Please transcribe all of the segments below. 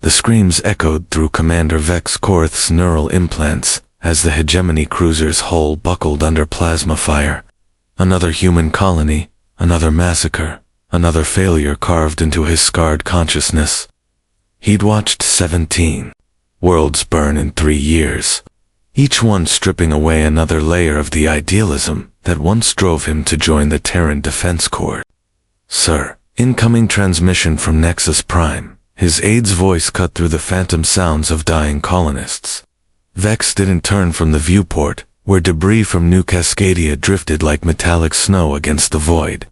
The screams echoed through Commander Vex Korth's neural implants as the hegemony cruiser's hull buckled under plasma fire. Another human colony, another massacre, another failure carved into his scarred consciousness. He'd watched 17 worlds burn in 3 years, each one stripping away another layer of the idealism that once drove him to join the Terran Defense Corps. "Sir, incoming transmission from Nexus Prime." His aide's voice cut through the phantom sounds of dying colonists. Vex didn't turn from the viewport, where debris from New Cascadia drifted like metallic snow against the void.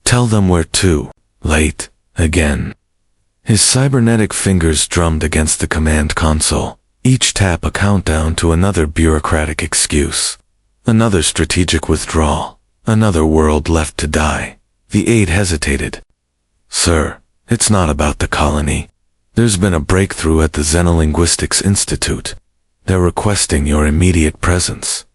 "Tell them we're too late again." His cybernetic fingers drummed against the command console, each tap a countdown to another bureaucratic excuse. Another strategic withdrawal, another world left to die. The aide hesitated. "Sir, it's not about the colony. There's been a breakthrough at the Xenolinguistics Institute. They're requesting your immediate presence."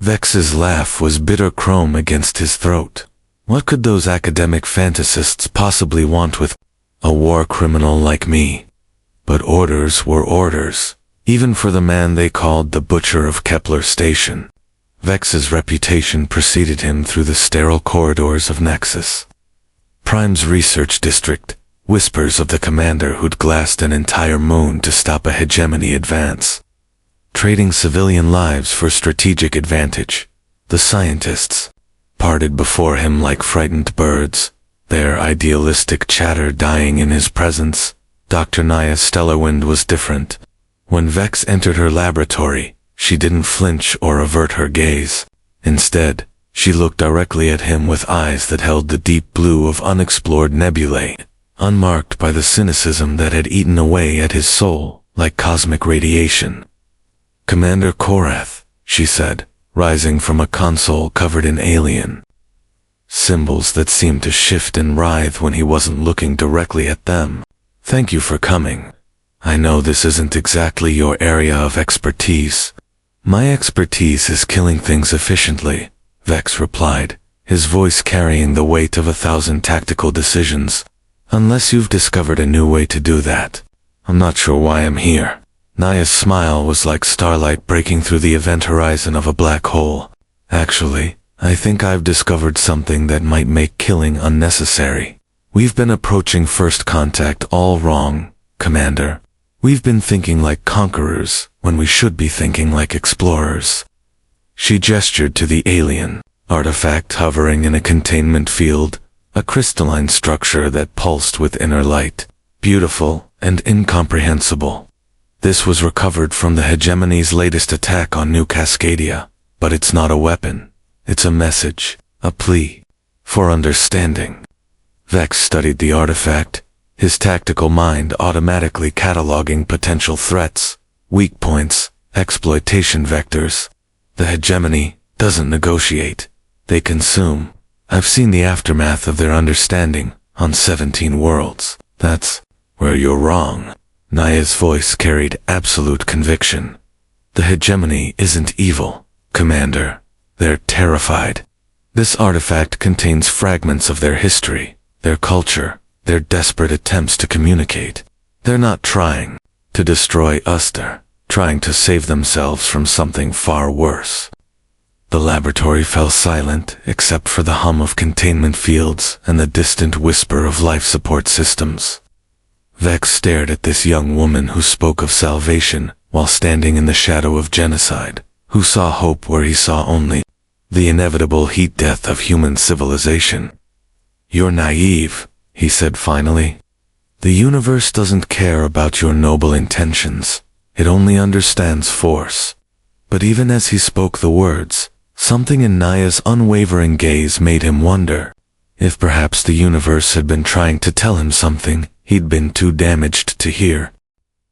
Vex's laugh was bitter chrome against his throat. What could those academic fantasists possibly want with a war criminal like me? But orders were orders, even for the man they called the Butcher of Kepler Station. Vex's reputation preceded him through the sterile corridors of Nexus Prime's research district, whispers of the commander who'd glassed an entire moon to stop a hegemony advance, trading civilian lives for strategic advantage. The scientists parted before him like frightened birds, their idealistic chatter dying in his presence. Dr. Naya Stellarwind was different. When Vex entered her laboratory, she didn't flinch or avert her gaze. Instead, she looked directly at him with eyes that held the deep blue of unexplored nebulae, unmarked by the cynicism that had eaten away at his soul like cosmic radiation. "Commander Korath," she said, rising from a console covered in alien symbols that seemed to shift and writhe when he wasn't looking directly at them. "Thank you for coming. I know this isn't exactly your area of expertise." "My expertise is killing things efficiently," Vex replied, his voice carrying the weight of 1,000 tactical decisions. "Unless you've discovered a new way to do that, I'm not sure why I'm here." Naya's smile was like starlight breaking through the event horizon of a black hole. "Actually, I think I've discovered something that might make killing unnecessary. We've been approaching first contact all wrong, Commander. We've been thinking like conquerors when we should be thinking like explorers." She gestured to the alien artifact hovering in a containment field, a crystalline structure that pulsed with inner light, beautiful and incomprehensible. "This was recovered from the hegemony's latest attack on New Cascadia, but it's not a weapon. It's a message, a plea for understanding." Vex studied the artifact, his tactical mind automatically cataloging potential threats, weak points, exploitation vectors. The hegemony doesn't negotiate. They consume. I've seen the aftermath of their understanding on 17 worlds. That's where you're wrong. Naya's voice carried absolute conviction. "The hegemony isn't evil, Commander. They're terrified. This artifact contains fragments of their history, their culture, their desperate attempts to communicate. They're not trying to destroy us, they're trying to save themselves from something far worse." The laboratory fell silent except for the hum of containment fields and the distant whisper of life support systems. Vex stared at this young woman who spoke of salvation while standing in the shadow of genocide, who saw hope where he saw only the inevitable heat death of human civilization. "You're naive," he said finally. "The universe doesn't care about your noble intentions. It only understands force." But even as he spoke the words, something in Naya's unwavering gaze made him wonder if perhaps the universe had been trying to tell him something he'd been too damaged to hear.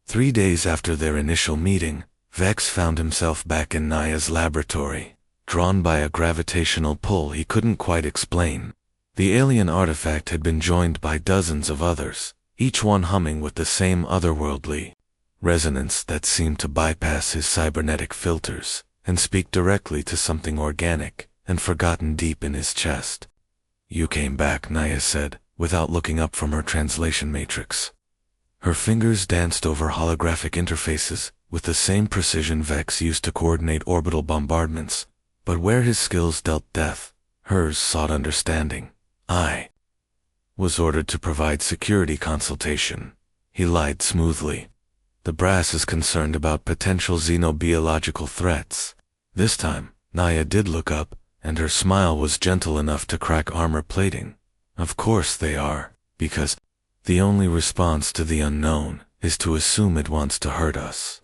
3 days after their initial meeting, Vex found himself back in Naya's laboratory, drawn by a gravitational pull he couldn't quite explain. The alien artifact had been joined by dozens of others, each one humming with the same otherworldly resonance that seemed to bypass his cybernetic filters and speak directly to something organic and forgotten deep in his chest. "You came back," Naya said, without looking up from her translation matrix. Her fingers danced over holographic interfaces, with the same precision Vex used to coordinate orbital bombardments. But where his skills dealt death, hers sought understanding. I was ordered to provide security consultation. He lied smoothly. The brass is concerned about potential xenobiological threats. This time, Naya did look up, and her smile was gentle enough to crack armor plating. Of course they are, because the only response to the unknown is to assume it wants to hurt us.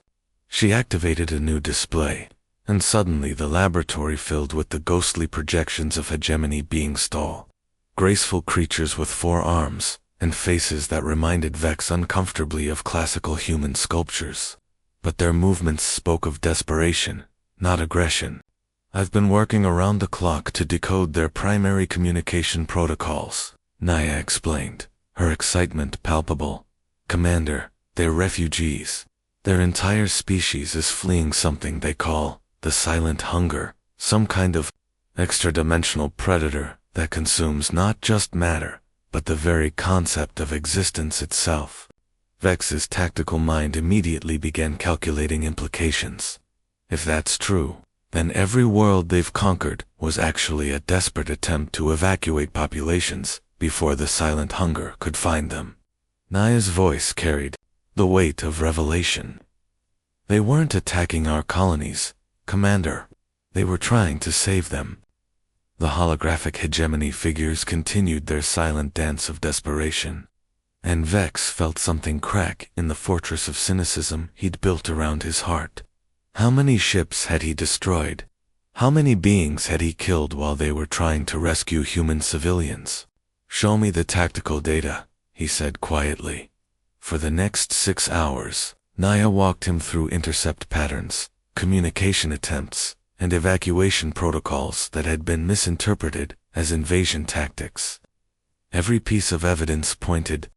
She activated a new display, and suddenly the laboratory filled with the ghostly projections of hegemony being stall. Graceful creatures with 4 arms, and faces that reminded Vex uncomfortably of classical human sculptures. But their movements spoke of desperation, not aggression. I've been working around the clock to decode their primary communication protocols, Naya explained, her excitement palpable. Commander, they're refugees. Their entire species is fleeing something they call the silent hunger, some kind of extra-dimensional predator that consumes not just matter, but the very concept of existence itself. Vex's tactical mind immediately began calculating implications. If that's true, then every world they've conquered was actually a desperate attempt to evacuate populations before the silent hunger could find them. Naya's voice carried the weight of revelation. They weren't attacking our colonies, Commander. They were trying to save them. The holographic hegemony figures continued their silent dance of desperation, and Vex felt something crack in the fortress of cynicism he'd built around his heart. How many ships had he destroyed? How many beings had he killed while they were trying to rescue human civilians? Show me the tactical data, he said quietly. For the next 6 hours, Naya walked him through intercept patterns, communication attempts, and evacuation protocols that had been misinterpreted as invasion tactics. Every piece of evidence pointed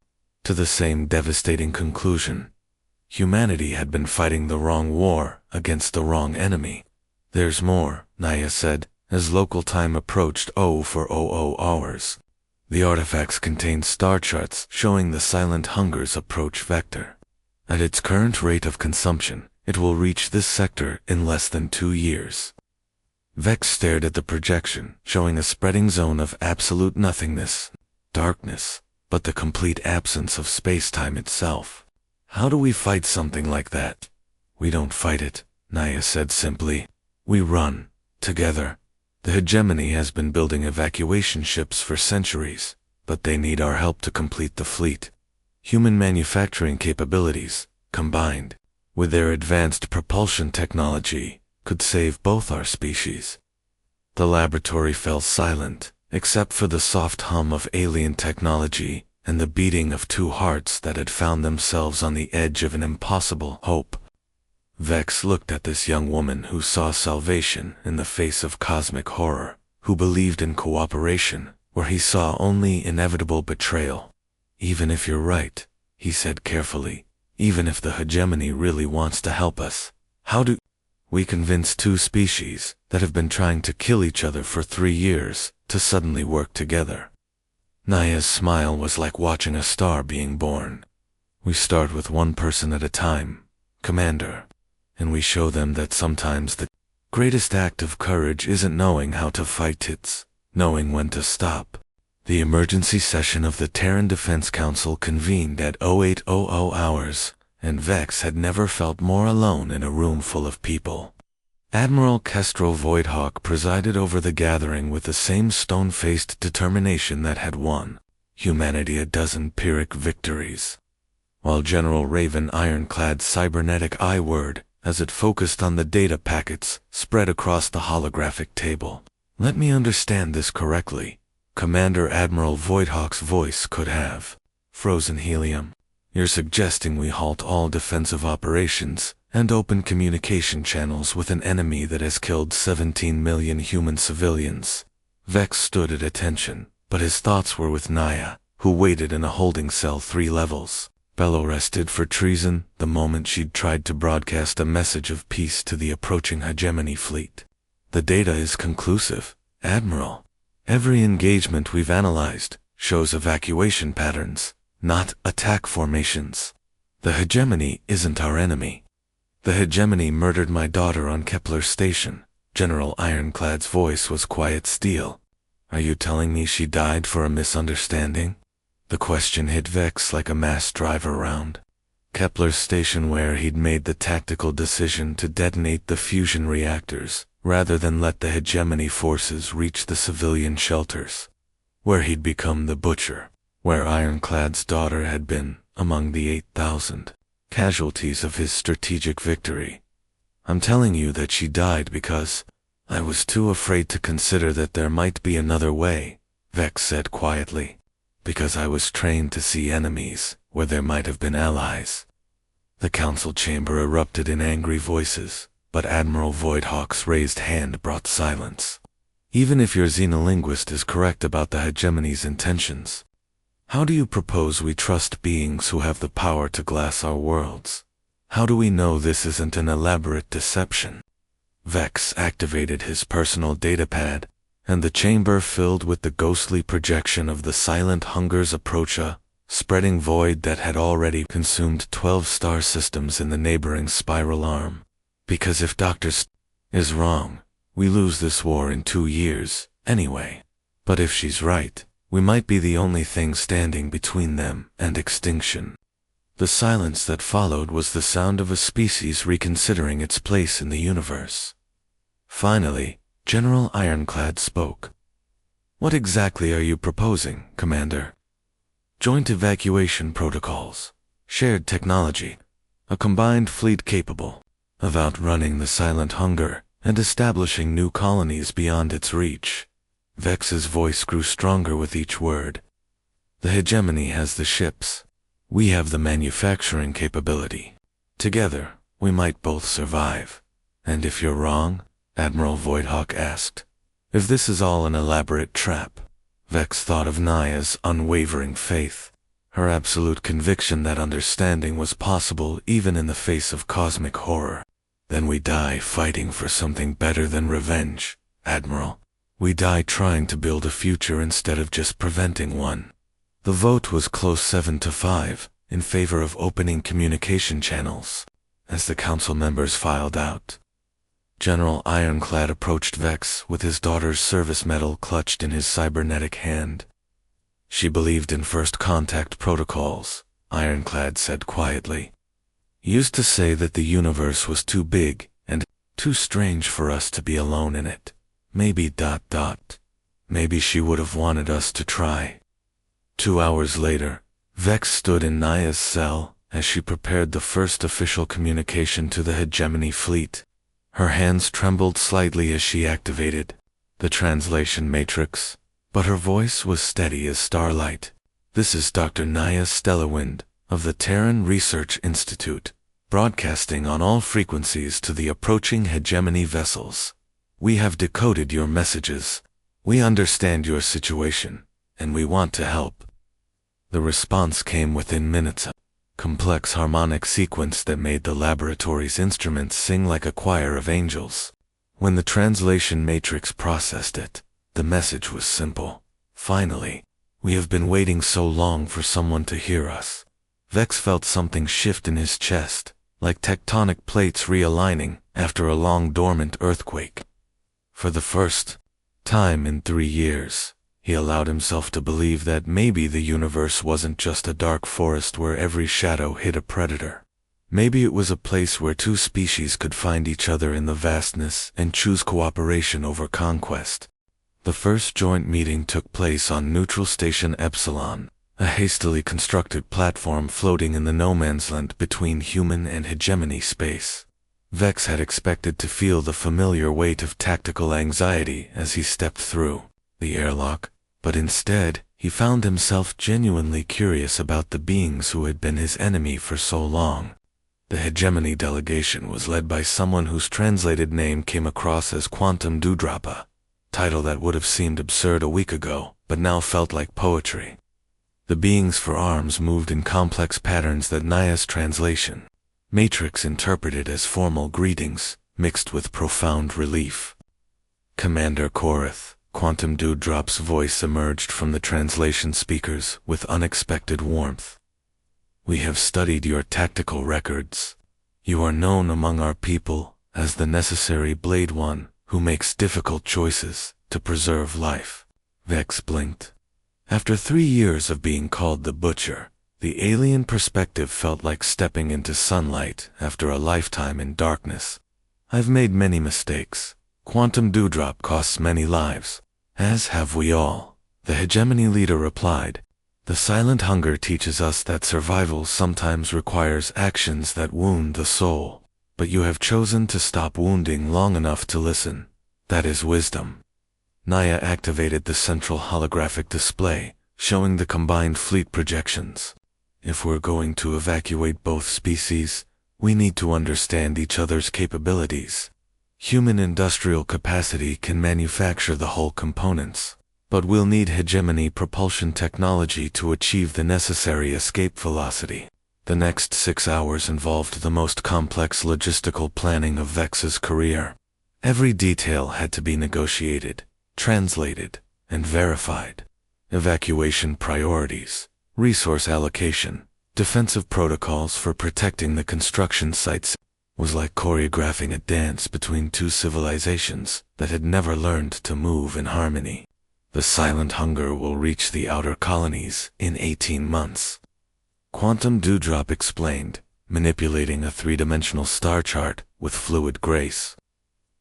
to the same devastating conclusion. Humanity had been fighting the wrong war against the wrong enemy. There's more, Naya said, as local time approached 0000 hours. The artifacts contained star charts showing the silent hunger's approach vector. At its current rate of consumption, it will reach this sector in less than 2 years. Vex stared at the projection, showing a spreading zone of absolute nothingness, darkness, but the complete absence of space-time itself. How do we fight something like that? We don't fight it, Naya said simply. We run, together. The hegemony has been building evacuation ships for centuries, but they need our help to complete the fleet. Human manufacturing capabilities, combined with their advanced propulsion technology, could save both our species. The laboratory fell silent, except for the soft hum of alien technology and the beating of 2 hearts that had found themselves on the edge of an impossible hope. Vex looked at this young woman who saw salvation in the face of cosmic horror, who believed in cooperation where he saw only inevitable betrayal. Even if you're right, he said carefully, even if the hegemony really wants to help us, how do we convince 2 species that have been trying to kill each other for 3 years to suddenly work together? Naya's smile was like watching a star being born. We start with 1 person at a time, Commander, and we show them that sometimes the greatest act of courage isn't knowing how to fight, it's knowing when to stop. The emergency session of the Terran Defense Council convened at 0800 hours, and Vex had never felt more alone in a room full of people. Admiral Kestrel Voidhawk presided over the gathering with the same stone-faced determination that had won humanity a dozen Pyrrhic victories, while General Raven Ironclad's cybernetic I-word, as it focused on the data packets, spread across the holographic table. Let me understand this correctly. Commander Admiral Voidhawk's voice could have frozen helium. You're suggesting we halt all defensive operations and open communication channels with an enemy that has killed 17 million human civilians. Vex stood at attention, but his thoughts were with Naya, who waited in a holding cell 3 levels, bellow-arrested for treason the moment she'd tried to broadcast a message of peace to the approaching hegemony fleet. The data is conclusive, Admiral. Every engagement we've analyzed shows evacuation patterns, not attack formations. The hegemony isn't our enemy. The hegemony murdered my daughter on Kepler Station. General Ironclad's voice was quiet steel. Are you telling me she died for a misunderstanding? The question hit Vex like a mass driver round. Kepler's station, where he'd made the tactical decision to detonate the fusion reactors, rather than let the hegemony forces reach the civilian shelters. Where he'd become the butcher. Where Ironclad's daughter had been among the 8,000 casualties of his strategic victory. I'm telling you that she died because I was too afraid to consider that there might be another way, Vex said quietly. Because I was trained to see enemies where there might have been allies. The council chamber erupted in angry voices, but Admiral Voidhawk's raised hand brought silence. Even if your xenolinguist is correct about the hegemony's intentions, how do you propose we trust beings who have the power to glass our worlds? How do we know this isn't an elaborate deception? Vex activated his personal datapad, and the chamber filled with the ghostly projection of the silent hunger's approach, a spreading void that had already consumed 12 star systems in the neighboring spiral arm. Because if Dr. is wrong, we lose this war in 2 years, anyway. But if she's right, we might be the only thing standing between them and extinction. The silence that followed was the sound of a species reconsidering its place in the universe. Finally, General Ironclad spoke. What exactly are you proposing, Commander? Joint evacuation protocols, shared technology, a combined fleet capable of outrunning the silent hunger and establishing new colonies beyond its reach. Vex's voice grew stronger with each word. The hegemony has the ships. We have the manufacturing capability. Together, we might both survive. And if you're wrong? Admiral Voidhawk asked. If this is all an elaborate trap, Vex thought of Naya's unwavering faith, her absolute conviction that understanding was possible even in the face of cosmic horror. Then we die fighting for something better than revenge, Admiral. We die trying to build a future instead of just preventing one. The vote was close 7-5, in favor of opening communication channels, as the council members filed out. General Ironclad approached Vex with his daughter's service medal clutched in his cybernetic hand. She believed in first contact protocols, Ironclad said quietly. Used to say that the universe was too big and too strange for us to be alone in it. Maybe ... Maybe she would have wanted us to try. 2 hours later, Vex stood in Naya's cell as she prepared the first official communication to the hegemony fleet. Her hands trembled slightly as she activated the translation matrix, but her voice was steady as starlight. This is Dr. Naya Stellawind of the Terran Research Institute, broadcasting on all frequencies to the approaching hegemony vessels. We have decoded your messages. We understand your situation, and we want to help. The response came within minutes. Complex harmonic sequence that made the laboratory's instruments sing like a choir of angels. When the translation matrix processed it, the message was simple. Finally, we have been waiting so long for someone to hear us. Vex felt something shift in his chest, like tectonic plates realigning after a long dormant earthquake. For the first time in 3 years, he allowed himself to believe that maybe the universe wasn't just a dark forest where every shadow hid a predator. Maybe it was a place where two species could find each other in the vastness and choose cooperation over conquest. The first joint meeting took place on Neutral Station Epsilon, a hastily constructed platform floating in the no-man's land between human and hegemony space. Vex had expected to feel the familiar weight of tactical anxiety as he stepped through the airlock, but instead, he found himself genuinely curious about the beings who had been his enemy for so long. The hegemony delegation was led by someone whose translated name came across as Quantum Dewdroppa, title that would have seemed absurd a week ago, but now felt like poetry. The beings for arms moved in complex patterns that Naya's translation matrix interpreted as formal greetings, mixed with profound relief. Commander Korath, Quantum Dewdrop's voice emerged from the translation speakers with unexpected warmth. We have studied your tactical records. You are known among our people as the necessary Blade One who makes difficult choices to preserve life. Vex blinked. After 3 years of being called the Butcher, the alien perspective felt like stepping into sunlight after a lifetime in darkness. I've made many mistakes. Quantum Dewdrop costs many lives, as have we all, the hegemony leader replied. The silent hunger teaches us that survival sometimes requires actions that wound the soul, but you have chosen to stop wounding long enough to listen. That is wisdom. Naya activated the central holographic display, showing the combined fleet projections. If we're going to evacuate both species, we need to understand each other's capabilities. Human industrial capacity can manufacture the hull components, but we'll need hegemony propulsion technology to achieve the necessary escape velocity. The next 6 hours involved the most complex logistical planning of Vex's career. Every detail had to be negotiated, translated, and verified. Evacuation priorities, resource allocation, defensive protocols for protecting the construction sites was like choreographing a dance between two civilizations that had never learned to move in harmony. The silent hunger will reach the outer colonies in 18 months. Quantum Dewdrop explained, manipulating a three-dimensional star chart with fluid grace.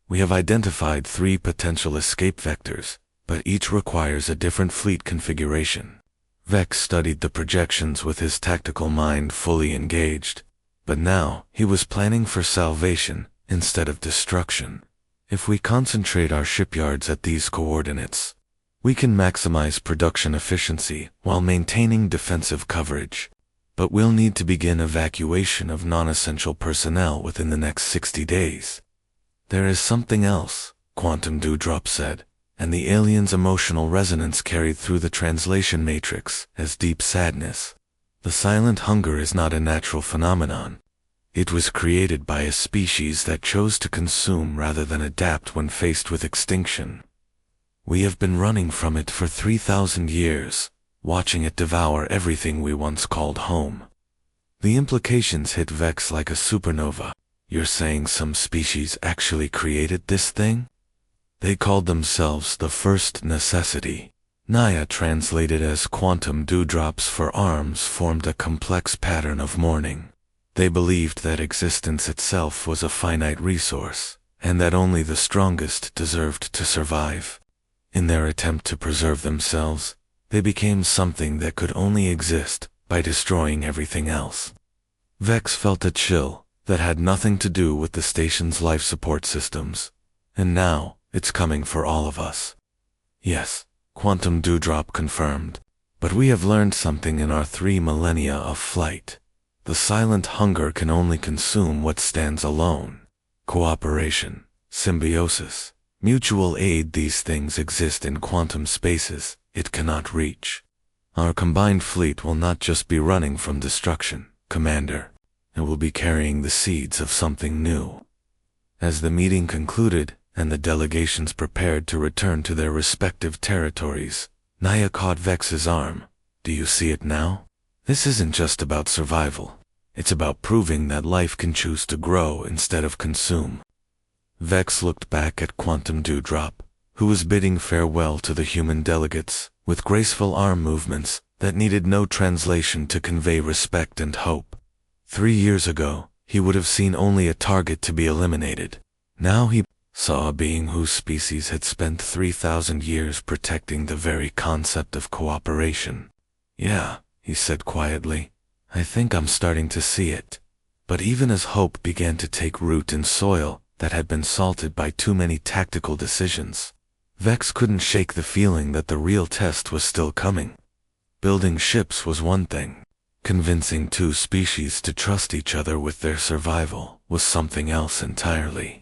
We have identified 3 potential escape vectors, but each requires a different fleet configuration. Vex studied the projections with his tactical mind fully engaged, but now he was planning for salvation instead of destruction. If we concentrate our shipyards at these coordinates, we can maximize production efficiency while maintaining defensive coverage. But we'll need to begin evacuation of non-essential personnel within the next 60 days. There is something else, Quantum Dewdrop said, and the alien's emotional resonance carried through the translation matrix as deep sadness. The silent hunger is not a natural phenomenon. It was created by a species that chose to consume rather than adapt when faced with extinction. We have been running from it for 3,000 years, watching it devour everything we once called home. The implications hit Vex like a supernova. You're saying some species actually created this thing? They called themselves the First Necessity. Naya, translated as Quantum Dewdrops for arms, formed a complex pattern of mourning. They believed that existence itself was a finite resource, and that only the strongest deserved to survive. In their attempt to preserve themselves, they became something that could only exist by destroying everything else. Vex felt a chill that had nothing to do with the station's life support systems, and now it's coming for all of us. Yes, Quantum Dewdrop confirmed, but we have learned something in our 3 millennia of flight. The silent hunger can only consume what stands alone. Cooperation, symbiosis, mutual aid, these things exist in quantum spaces it cannot reach. Our combined fleet will not just be running from destruction, Commander. It will be carrying the seeds of something new. As the meeting concluded, and the delegations prepared to return to their respective territories, Naya caught Vex's arm. Do you see it now? This isn't just about survival. It's about proving that life can choose to grow instead of consume. Vex looked back at Quantum Dewdrop, who was bidding farewell to the human delegates, with graceful arm movements that needed no translation to convey respect and hope. 3 years ago, he would have seen only a target to be eliminated. Now he saw a being whose species had spent 3,000 years protecting the very concept of cooperation. Yeah, he said quietly, I think I'm starting to see it. But even as hope began to take root in soil that had been salted by too many tactical decisions, Vex couldn't shake the feeling that the real test was still coming. Building ships was one thing. Convincing 2 species to trust each other with their survival was something else entirely.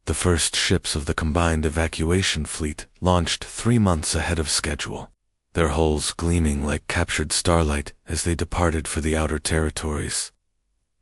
The first ships of the combined evacuation fleet launched 3 months ahead of schedule, their hulls gleaming like captured starlight as they departed for the outer territories.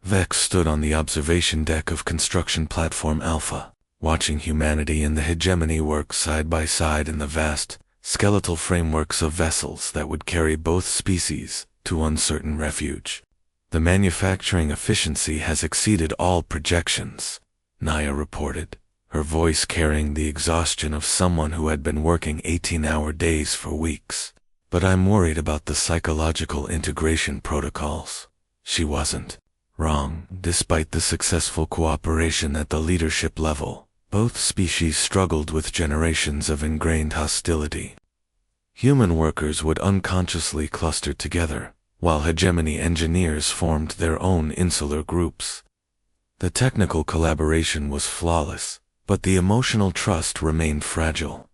Vex stood on the observation deck of Construction Platform Alpha, watching humanity and the hegemony work side by side in the vast, skeletal frameworks of vessels that would carry both species to uncertain refuge. The manufacturing efficiency has exceeded all projections, Naya reported, her voice carrying the exhaustion of someone who had been working 18-hour days for weeks. But I'm worried about the psychological integration protocols. She wasn't wrong. Despite the successful cooperation at the leadership level, both species struggled with generations of ingrained hostility. Human workers would unconsciously cluster together, while hegemony engineers formed their own insular groups. The technical collaboration was flawless, but the emotional trust remained fragile.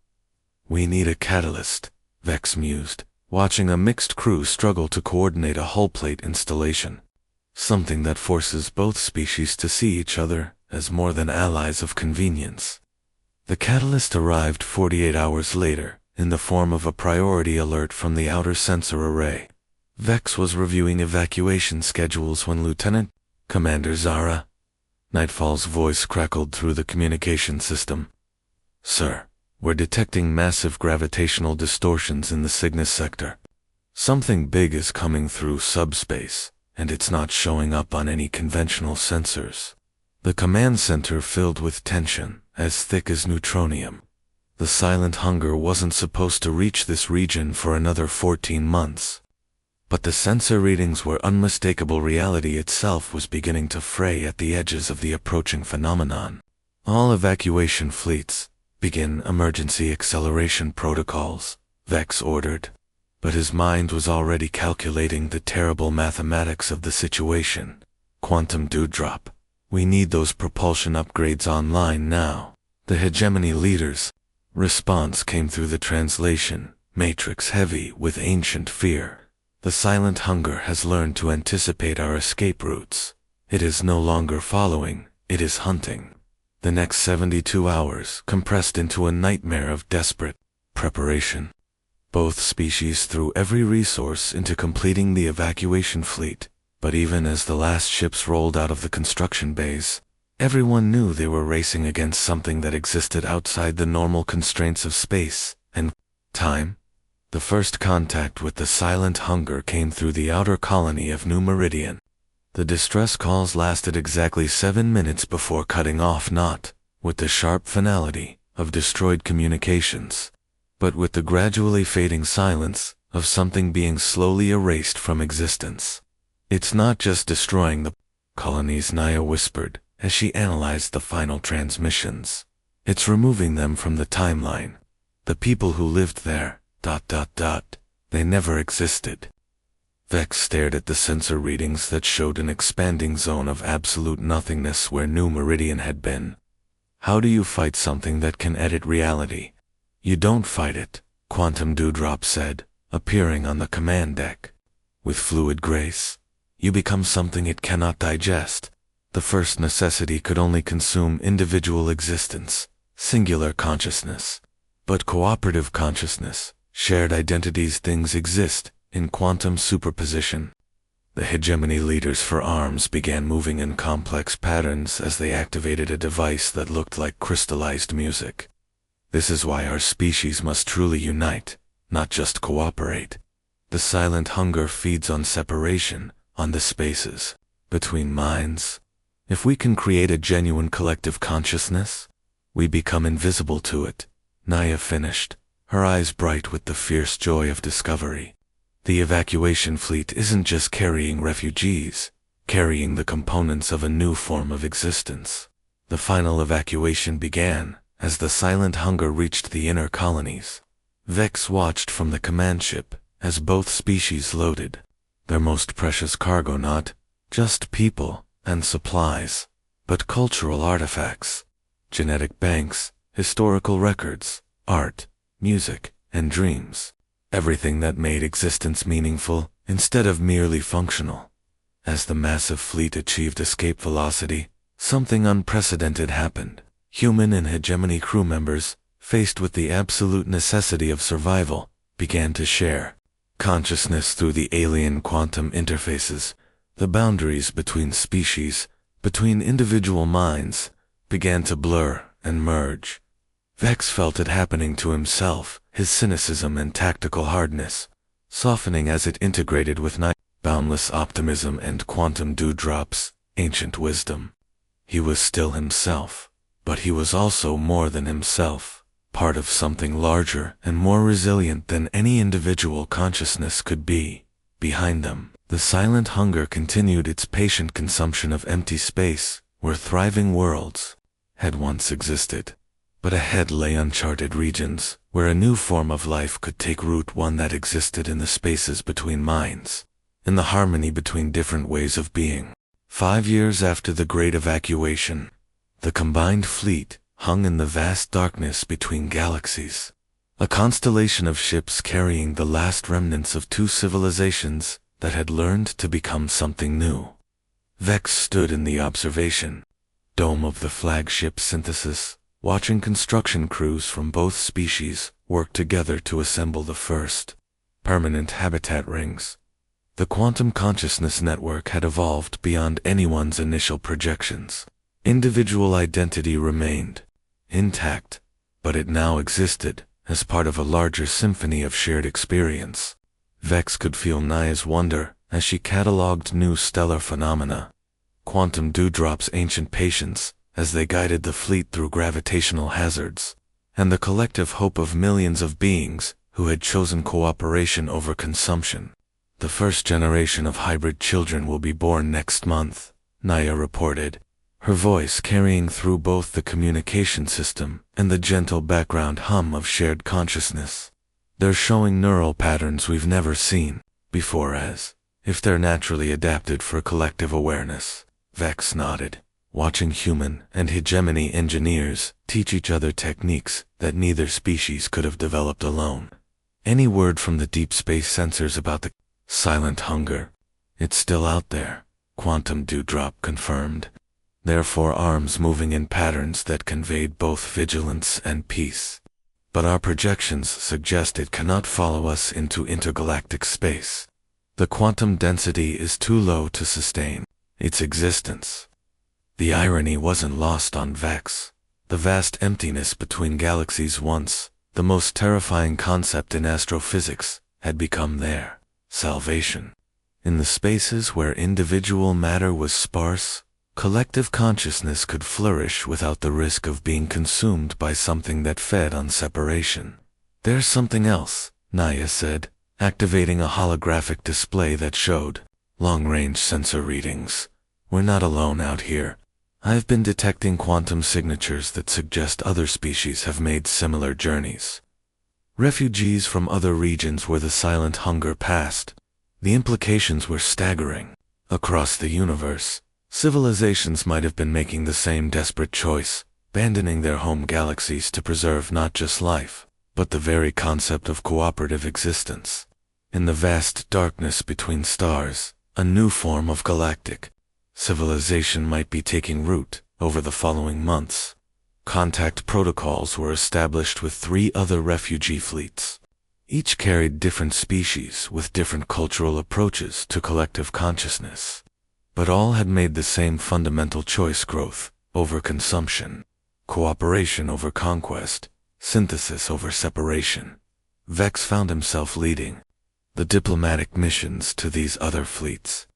We need a catalyst, Vex mused, watching a mixed crew struggle to coordinate a hull-plate installation. Something that forces both species to see each other as more than allies of convenience. The catalyst arrived 48 hours later, in the form of a priority alert from the outer sensor array. Vex was reviewing evacuation schedules when Lieutenant Commander Zara Nightfall's voice crackled through the communication system. Sir, we're detecting massive gravitational distortions in the Cygnus sector. Something big is coming through subspace, and it's not showing up on any conventional sensors. The command center filled with tension, as thick as neutronium. The silent hunger wasn't supposed to reach this region for another 14 months. But the sensor readings were unmistakable. Reality itself was beginning to fray at the edges of the approaching phenomenon. All evacuation fleets, begin emergency acceleration protocols, Vex ordered. But his mind was already calculating the terrible mathematics of the situation. Quantum dewdrop. We need those propulsion upgrades online now. The hegemony leaders' response came through the translation, matrix heavy with ancient fear. The silent hunger has learned to anticipate our escape routes. It is no longer following, it is hunting. The next 72 hours compressed into a nightmare of desperate preparation. Both species threw every resource into completing the evacuation fleet, but even as the last ships rolled out of the construction bays, everyone knew they were racing against something that existed outside the normal constraints of space and time. The first contact with the silent hunger came through the outer colony of New Meridian. The distress calls lasted exactly 7 minutes before cutting off, not with the sharp finality of destroyed communications, but with the gradually fading silence of something being slowly erased from existence. It's not just destroying the colonies, Naya whispered as she analyzed the final transmissions. It's removing them from the timeline. The people who lived there, ... they never existed. Vex stared at the sensor readings that showed an expanding zone of absolute nothingness where New Meridian had been. How do you fight something that can edit reality? You don't fight it, Quantum Dewdrop said, appearing on the command deck. With fluid grace, you become something it cannot digest. The first necessity could only consume individual existence, singular consciousness. But cooperative consciousness, shared identities, things exist in quantum superposition. The hegemony leaders for arms began moving in complex patterns as they activated a device that looked like crystallized music. This is why our species must truly unite, not just cooperate. The silent hunger feeds on separation, on the spaces between minds. If we can create a genuine collective consciousness, we become invisible to it. Naya finished, her eyes bright with the fierce joy of discovery. The evacuation fleet isn't just carrying refugees, carrying the components of a new form of existence. The final evacuation began as the silent hunger reached the inner colonies. Vex watched from the command ship as both species loaded their most precious cargo, not just people and supplies, but cultural artifacts, genetic banks, historical records, art, music, and dreams. Everything that made existence meaningful instead of merely functional. As the massive fleet achieved escape velocity, something unprecedented happened. Human and hegemony crew members, faced with the absolute necessity of survival, began to share consciousness through the alien quantum interfaces. The boundaries between species, between individual minds, began to blur and merge. Vex felt it happening to himself, his cynicism and tactical hardness, softening as it integrated with night. boundless optimism and quantum dewdrops, ancient wisdom. He was still himself, but he was also more than himself, part of something larger and more resilient than any individual consciousness could be. Behind them, the silent hunger continued its patient consumption of empty space, where thriving worlds had once existed. But ahead lay uncharted regions, where a new form of life could take root, one that existed in the spaces between minds, in the harmony between different ways of being. 5 years after the Great Evacuation, the combined fleet hung in the vast darkness between galaxies, a constellation of ships carrying the last remnants of two civilizations that had learned to become something new. Vex stood in the observation dome of the flagship Synthesis, watching construction crews from both species work together to assemble the first permanent habitat rings. The quantum consciousness network had evolved beyond anyone's initial projections. Individual identity remained intact, but it now existed as part of a larger symphony of shared experience. Vex could feel Naya's wonder as she catalogued new stellar phenomena, quantum dewdrops' ancient patience as they guided the fleet through gravitational hazards, and the collective hope of millions of beings who had chosen cooperation over consumption. The first generation of hybrid children will be born next month, Naya reported, her voice carrying through both the communication system and the gentle background hum of shared consciousness. They're showing neural patterns we've never seen before, as if they're naturally adapted for collective awareness. Vex nodded, watching human and hegemony engineers teach each other techniques that neither species could have developed alone. Any word from the deep space sensors about the silent hunger? It's still out there, Quantum Dewdrop confirmed, their four arms moving in patterns that conveyed both vigilance and peace. But our projections suggest it cannot follow us into intergalactic space. The quantum density is too low to sustain its existence. The irony wasn't lost on Vex. The vast emptiness between galaxies, once the most terrifying concept in astrophysics, had become their salvation. In the spaces where individual matter was sparse, collective consciousness could flourish without the risk of being consumed by something that fed on separation. There's something else, Naya said, activating a holographic display that showed long-range sensor readings. We're not alone out here. I've been detecting quantum signatures that suggest other species have made similar journeys. Refugees from other regions where the silent hunger passed. The implications were staggering. Across the universe, civilizations might have been making the same desperate choice, abandoning their home galaxies to preserve not just life, but the very concept of cooperative existence. In the vast darkness between stars, a new form of galactic civilization might be taking root over the following months. Contact protocols were established with 3 other refugee fleets. Each carried different species with different cultural approaches to collective consciousness. But all had made the same fundamental choice: growth over consumption, cooperation over conquest, synthesis over separation. Vex found himself leading the diplomatic missions to these other fleets,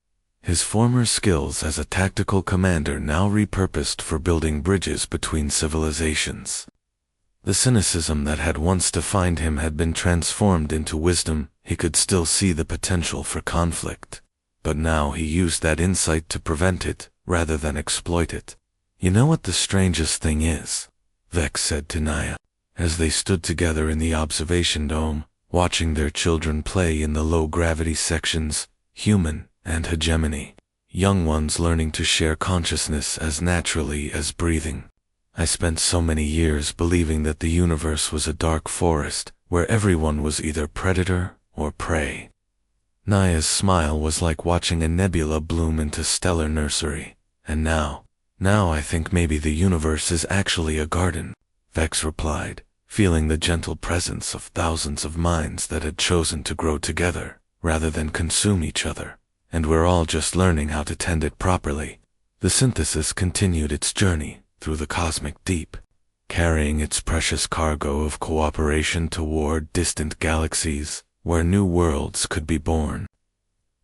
his former skills as a tactical commander now repurposed for building bridges between civilizations. The cynicism that had once defined him had been transformed into wisdom. He could still see the potential for conflict, but now he used that insight to prevent it rather than exploit it. You know what the strangest thing is? Vex said to Naya, as they stood together in the observation dome, watching their children play in the low-gravity sections, human and hegemony, young ones learning to share consciousness as naturally as breathing. I spent so many years believing that the universe was a dark forest where everyone was either predator or prey. Naya's smile was like watching a nebula bloom into stellar nursery. And now I think maybe the universe is actually a garden, Vex replied, feeling the gentle presence of thousands of minds that had chosen to grow together rather than consume each other. And we're all just learning how to tend it properly. The synthesis continued its journey through the cosmic deep, carrying its precious cargo of cooperation toward distant galaxies where new worlds could be born.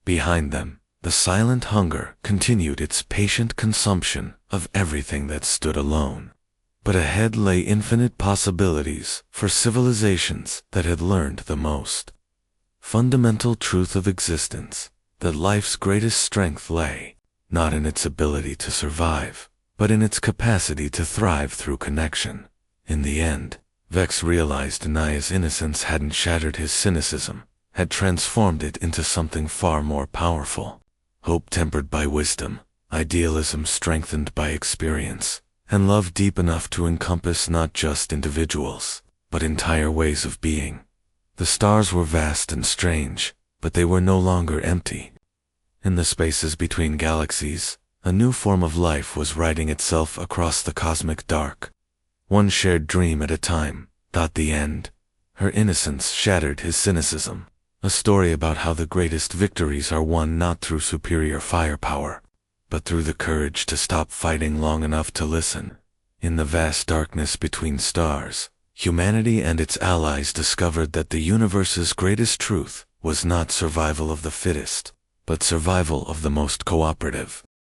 Behind them, the silent hunger continued its patient consumption of everything that stood alone. But ahead lay infinite possibilities for civilizations that had learned the most fundamental truth of existence, that life's greatest strength lay not in its ability to survive, but in its capacity to thrive through connection. In the end, Vex realized Naya's innocence hadn't shattered his cynicism, had transformed it into something far more powerful. Hope tempered by wisdom, idealism strengthened by experience, and love deep enough to encompass not just individuals, but entire ways of being. The stars were vast and strange, but they were no longer empty. In the spaces between galaxies, a new form of life was writing itself across the cosmic dark. One shared dream at a time, thought the end. Her innocence shattered his cynicism. A story about how the greatest victories are won not through superior firepower, but through the courage to stop fighting long enough to listen. In the vast darkness between stars, humanity and its allies discovered that the universe's greatest truth was not survival of the fittest, but survival of the most cooperative.